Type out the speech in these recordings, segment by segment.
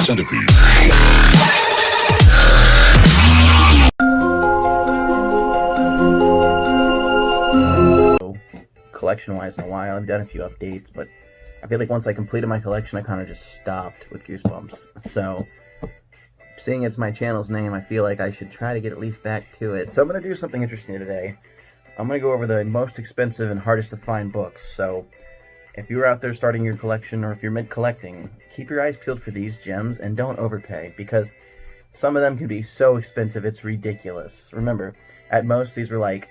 Centipede. Collection-wise in a while. I've done a few updates, but I feel like once I completed my collection, I kind of just stopped with Goosebumps. So, seeing it's my channel's name, I feel like I should try to get at least back to it. So I'm going to do something interesting today. I'm going to go over the most expensive and hardest to find books. So, if you're out there starting your collection, or if you're mid-collecting, keep your eyes peeled for these gems and don't overpay, because some of them can be so expensive it's ridiculous. Remember, at most these were like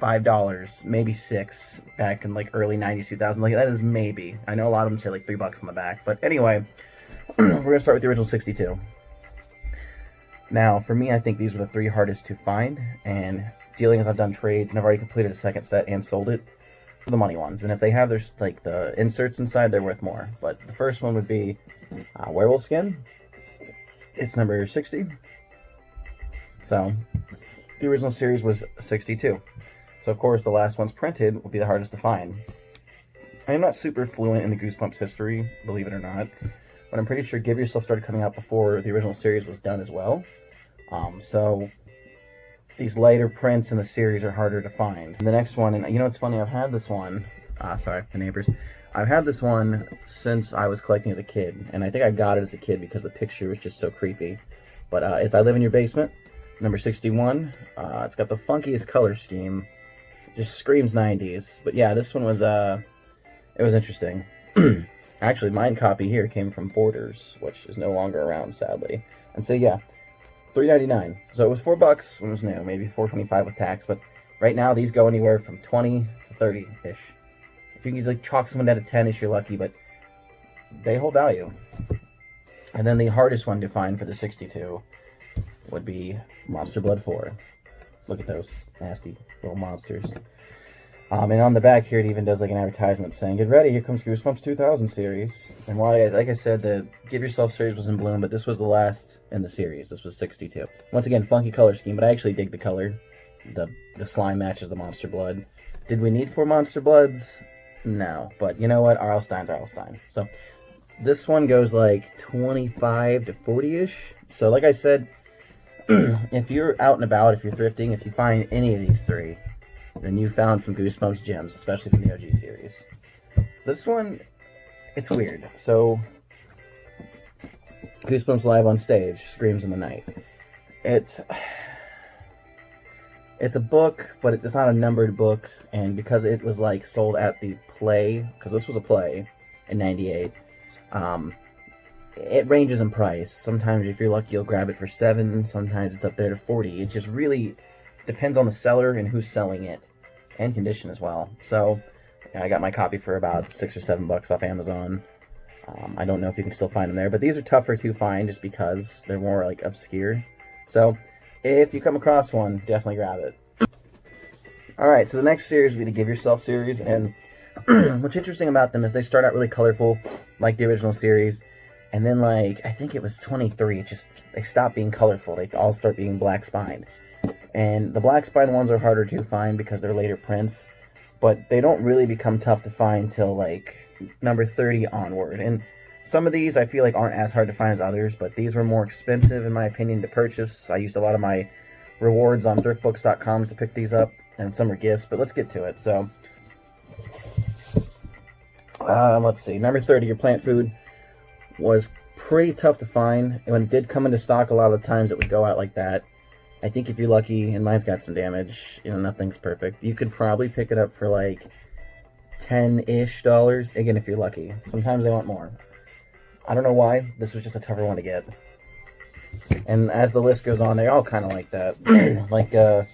$5, maybe $6 back in like early 90s, 2000. Like, that is maybe. I know a lot of them say like $3 on the back, but anyway, we're gonna start with the original 62. Now, for me, I think these were the 3 hardest to find, and dealing as I've done trades, and I've already completed a second set and sold it, for the money ones. And if they have their like the inserts inside, they're worth more. But the first one would be Werewolf Skin. It's number 60. So the original series was 62. So, of course, the last one's printed will be the hardest to find. I am not super fluent in the Goosebumps history, believe it or not, but I'm pretty sure Give Yourself started coming out before the original series was done as well. So, these later prints in the series are harder to find. And the next one, and you know what's funny, I've had this one, sorry, the neighbors. I've had this one since I was collecting as a kid, and I think I got it as a kid because the picture was just so creepy. But it's I Live in Your Basement, number 61. It's got the funkiest color scheme. Just screams 90s. But yeah, this one was it was interesting. Actually, my copy here came from Borders, which is no longer around, sadly. And so yeah, $3.99. So it was $4 when it was new, maybe $4.25 with tax. But right now these go anywhere from 20 to 30-ish. If you can like chalk someone down to 10-ish, you're lucky, but they hold value. And then the hardest one to find for the 62 would be Monster Blood 4. Look at those nasty little monsters. And on the back here, it even does like an advertisement saying, "Get ready, here comes Goosebumps 2000 series." And while, like I said, the Give Yourself series was in bloom, but this was the last in the series. This was 62. Once again, funky color scheme, but I actually dig the color. The slime matches the Monster Blood. Did we need 4 Monster Bloods? No. But you know what? R.L. Stein's R.L. Stein. So this one goes like 25 to 40-ish. So like I said, if you're out and about, if you're thrifting, if you find any of these 3, then you found some Goosebumps gems, especially from the OG series. This one, it's weird. So, Goosebumps Live on Stage, Screams in the Night. It's a book, but it's not a numbered book, and because it was like sold at the play, because this was a play in 98, it ranges in price. Sometimes if you're lucky you'll grab it for $7, sometimes it's up there to $40. It just really depends on the seller and who's selling it, and condition as well. So I got my copy for about $6 or $7 off Amazon. I don't know if you can still find them there, but these are tougher to find just because they're more like obscure. So if you come across one, definitely grab it. Alright, so the next series will be the Give Yourself series, and what's interesting about them is they start out really colorful, like the original series. And then, like, I think it was 23, they stop being colorful. They all start being black spined. And the black spine ones are harder to find because they're later prints. But they don't really become tough to find till, like, number 30 onward. And some of these I feel like aren't as hard to find as others, but these were more expensive, in my opinion, to purchase. I used a lot of my rewards on thriftbooks.com to pick these up, and some are gifts. But let's get to it. So, let's see. Number 30, Your Plant Food, was pretty tough to find. And when it did come into stock, a lot of the times it would go out like that. I think if you're lucky, and mine's got some damage, you know, nothing's perfect, you could probably pick it up for like $10-ish, again, if you're lucky. Sometimes they want more. I don't know why, this was just a tougher one to get. And as the list goes on, they're all kind of like that. Like, here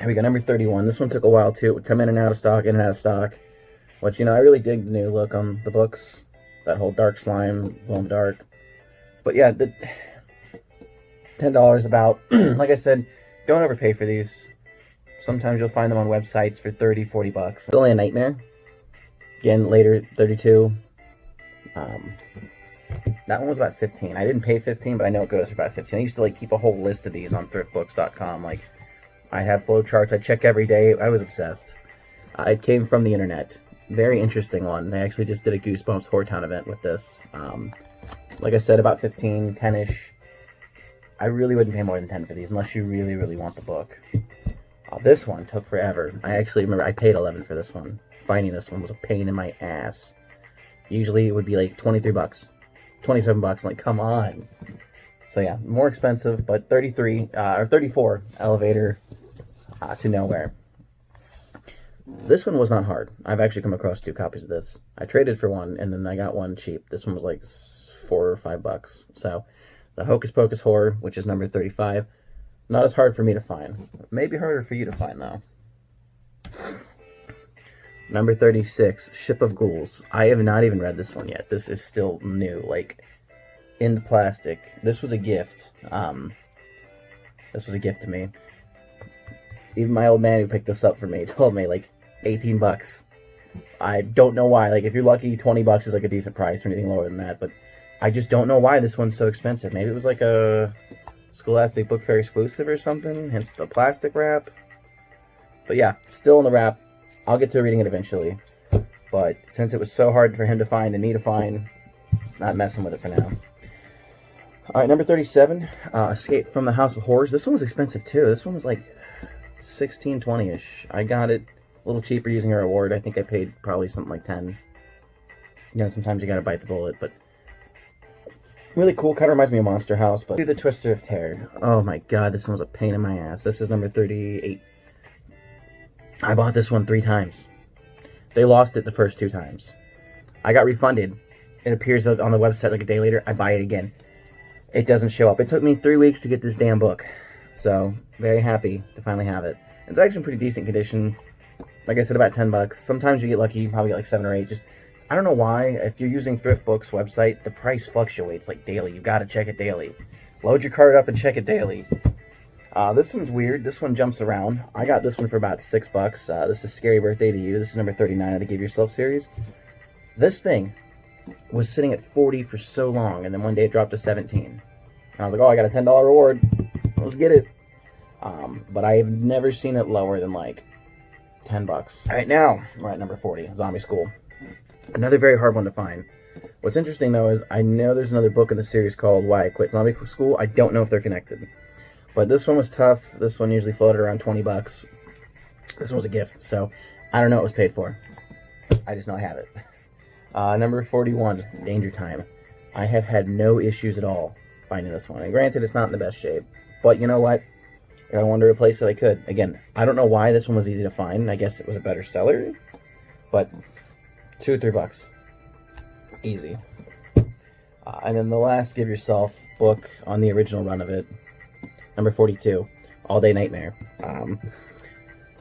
we go, number 31. This one took a while too. It would come in and out of stock, in and out of stock. Which, you know, I really dig the new look on the books. That whole dark slime, glow in the dark. But yeah, the $10 about. Like I said, don't overpay for these. Sometimes you'll find them on websites for $30, $40. It's only a nightmare. Again, later, 32. That one was about 15. I didn't pay 15, but I know it goes for about 15. I used to like keep a whole list of these on thriftbooks.com. Like, I have flow charts I check every day. I was obsessed. It came from the internet. Very interesting one. They actually just did a Goosebumps Horror Town event with this. Like I said, about 15, 10-ish. I really wouldn't pay more than 10 for these unless you really, really want the book. This one took forever. I actually remember I paid 11 for this one. Finding this one was a pain in my ass. Usually it would be like 23 bucks, 27 bucks. I'm like, come on. So yeah, more expensive, but 34 elevator to nowhere. This one was not hard. I've actually come across 2 copies of this. I traded for one, and then I got one cheap. This one was like 4 or 5 bucks. So the Hocus Pocus Horror, which is number 35. Not as hard for me to find. Maybe harder for you to find, though. Number 36, Ship of Ghouls. I have not even read this one yet. This is still new, like, in the plastic. This was a gift. This was a gift to me. Even my old man who picked this up for me told me, like, 18 bucks. I don't know why. Like, if you're lucky, 20 bucks is, like, a decent price or anything lower than that. But I just don't know why this one's so expensive. Maybe it was, like, a Scholastic Book Fair exclusive or something, hence the plastic wrap. But yeah, still in the wrap. I'll get to reading it eventually. But since it was so hard for him to find and me to find, not messing with it for now. Alright, number 37, Escape from the House of Horrors. This one was expensive too. This one was like 16, 20-ish. I got it a little cheaper using a reward. I think I paid probably something like 10. You know, sometimes you gotta bite the bullet, but really cool. Kind of reminds me of Monster House, but The Twister of Terror. Oh my god, this one was a pain in my ass. This is number 38. I bought this one 3 times. They lost it the first 2 times. I got refunded. It appears on the website like a day later. I buy it again. It doesn't show up. It took me 3 weeks to get this damn book. So, very happy to finally have it. It's actually in pretty decent condition. Like I said, about 10 bucks. Sometimes you get lucky, you probably get like 7 or 8. Just, I don't know why. If you're using Thrift Books website, the price fluctuates like daily. You gotta check it daily. Load your card up and check it daily. This one's weird. This one jumps around. I got this one for about 6 bucks. This is Scary Birthday to You. This is number 39 of the Give Yourself series. This thing was sitting at 40 for so long, and then one day it dropped to 17. And I was like, oh, I got a $10 reward. Let's get it. But I have never seen it lower than like 10 bucks. All right, now we're at number 40, Zombie School. Another very hard one to find. What's interesting, though, is I know there's another book in the series called Why I Quit Zombie School. I don't know if they're connected. But this one was tough. This one usually floated around 20 bucks. This one was a gift, so I don't know what it was paid for. I just know I have it. Number 41, Danger Time. I have had no issues at all finding this one. And granted, it's not in the best shape. But you know what? If I wanted to replace it, I could. Again, I don't know why this one was easy to find. I guess it was a better seller. But 2 or 3 bucks. Easy. And then the last Give Yourself book on the original run of it. Number 42, All Day Nightmare.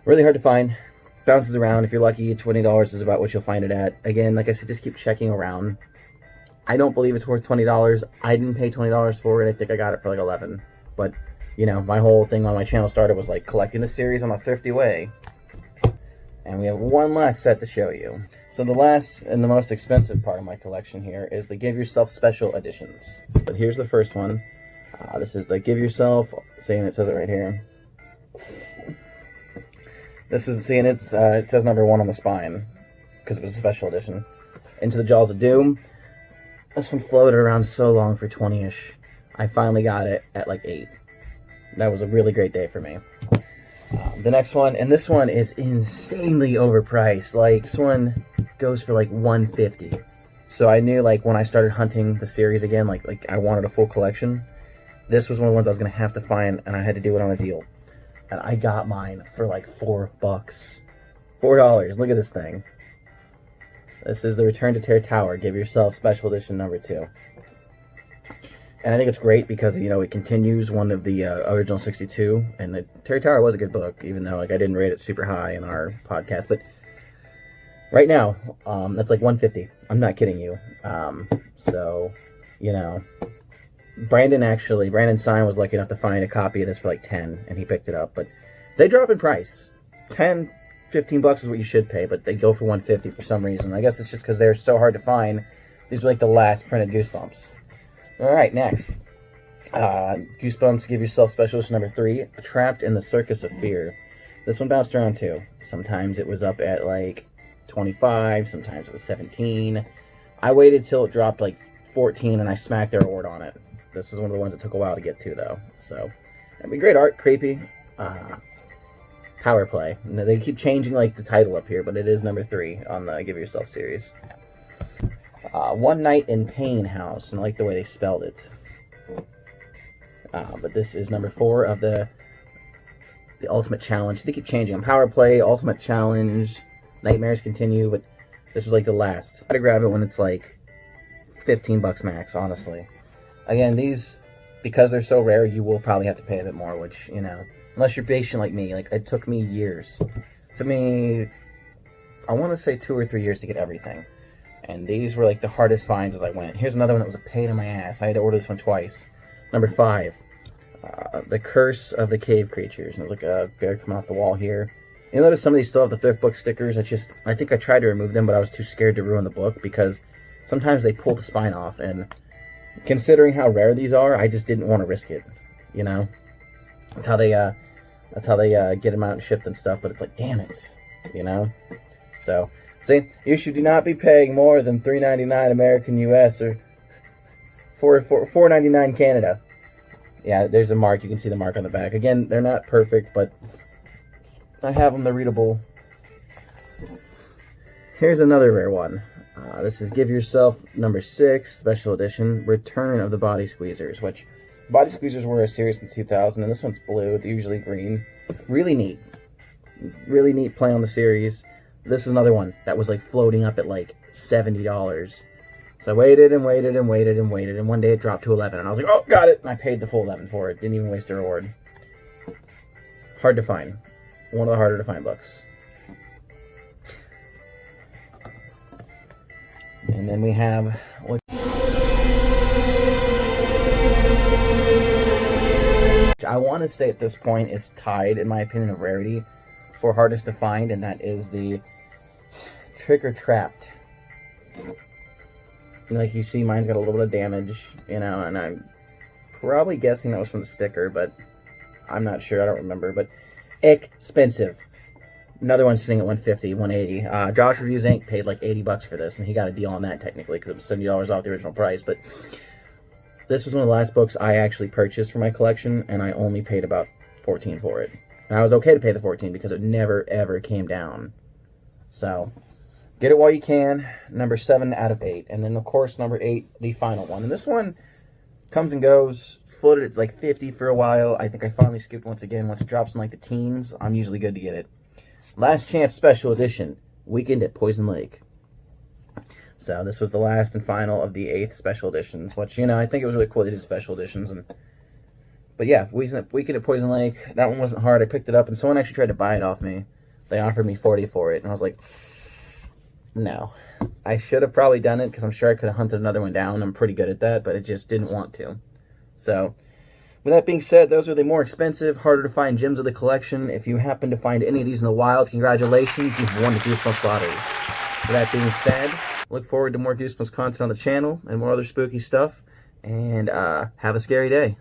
Really hard to find. Bounces around. If you're lucky, $20 is about what you'll find it at. Again, like I said, just keep checking around. I don't believe it's worth $20. I didn't pay $20 for it. I think I got it for like 11. But, you know, my whole thing on my channel started was like collecting the series on a thrifty way. And we have one last set to show you. So the last and the most expensive part of my collection here is the Give Yourself Special Editions. But here's the first one. This is the Give Yourself, seeing it says it right here. This is, seeing it says number 1 on the spine, because it was a special edition. Into the Jaws of Doom. This one floated around so long for 20-ish. I finally got it at like 8. That was a really great day for me. The next one, and this one is insanely overpriced. Like, this one goes for like $150. So I knew, like, when I started hunting the series again, like I wanted a full collection. This was one of the ones I was going to have to find, and I had to do it on a deal. And I got mine for like $4. $4. Look at this thing. This is the Return to Terror Tower. Give Yourself Special Edition number 2. And I think it's great because, you know, it continues one of the original 62. And the Terror Tower was a good book, even though like I didn't rate it super high in our podcast. But right now, that's like $150. I'm not kidding you. So, you know, Brandon Stein was lucky enough to find a copy of this for like 10, and he picked it up. But they drop in price. 10, 15 bucks is what you should pay, but they go for $150 for some reason. I guess it's just because they're so hard to find. These are like the last printed Goosebumps. All right, next. Goosebumps Give Yourself Special Edition number 3, Trapped in the Circus of Fear. This one bounced around too. Sometimes it was up at like 25, sometimes it was 17. I waited till it dropped like 14 and I smacked their award on it. This was one of the ones that took a while to get to, though. So, I mean, great art, creepy. Power play. And they keep changing like the title up here, but it is number 3 on the Give Yourself series. One Night in Pain House, and I like the way they spelled it. But this is number 4 of the Ultimate Challenge. They keep changing them. Power play, Ultimate Challenge, Nightmares Continue, but this was like the last. I gotta grab it when it's like $15 max, honestly. Again, these, because they're so rare, you will probably have to pay a bit more, which, you know, unless you're patient like me. Like, it took me years. It took me, I want to say 2 or 3 years to get everything. And these were like the hardest finds as I went. Here's another one that was a pain in my ass. I had to order this one twice. Number 5, The Curse of the Cave Creatures. And there's like a bear coming off the wall here. You'll notice some of these still have the thrift book stickers. I think I tried to remove them, but I was too scared to ruin the book because sometimes they pull the spine off. And considering how rare these are, I just didn't want to risk it. You know, that's how they get them out and shipped and stuff. But it's like, damn it, you know. So, see, you should not be paying more than $3.99 American US or $4.99 Canada. Yeah, there's a mark. You can see the mark on the back. Again, they're not perfect, but I have them. They're readable. Here's another rare one. This is Give Yourself number 6, special edition, Return of the Body Squeezers, which Body Squeezers were a series in 2000, and this one's blue. They're usually green. Really neat. Really neat play on the series. This is another one that was like floating up at like $70. So I waited and waited and waited and waited, and one day it dropped to $11, and I was like, oh, got it! And I paid the full $11 for it. Didn't even waste a reward. Hard to find. One of the harder to find books. And then we have which I want to say at this point is tied, in my opinion, of rarity for hardest to find, and that is the Trick or Trapped. Like you see, mine's got a little bit of damage, you know, and I'm probably guessing that was from the sticker, but I'm not sure. I don't remember, but expensive. Another one sitting at $150, $180. Josh Reviews Inc. paid like $80 for this, and he got a deal on that technically because it was $70 off the original price. But this was one of the last books I actually purchased for my collection, and I only paid about $14 for it. And I was okay to pay the $14 because it never ever came down. So get it while you can. Number 7 out of 8, and then of course number 8, the final one. And this one comes and goes. Floated at like 50 for a while. I think I finally skipped once again. Once it drops in like the teens, I'm usually good to get it. Last Chance Special Edition, Weekend at Poison Lake. So this was the last and final of the 8th special editions, which, you know, I think it was really cool they did special editions. But yeah, Weekend at Poison Lake, that one wasn't hard. I picked it up, and someone actually tried to buy it off me. They offered me $40 for it, and I was like, no. I should have probably done it, because I'm sure I could have hunted another one down. I'm pretty good at that, but I just didn't want to. So, with that being said, those are the more expensive, harder to find gems of the collection. If you happen to find any of these in the wild, congratulations, you've won the Goosebumps lottery. With that being said, look forward to more Goosebumps content on the channel and more other spooky stuff, and have a scary day.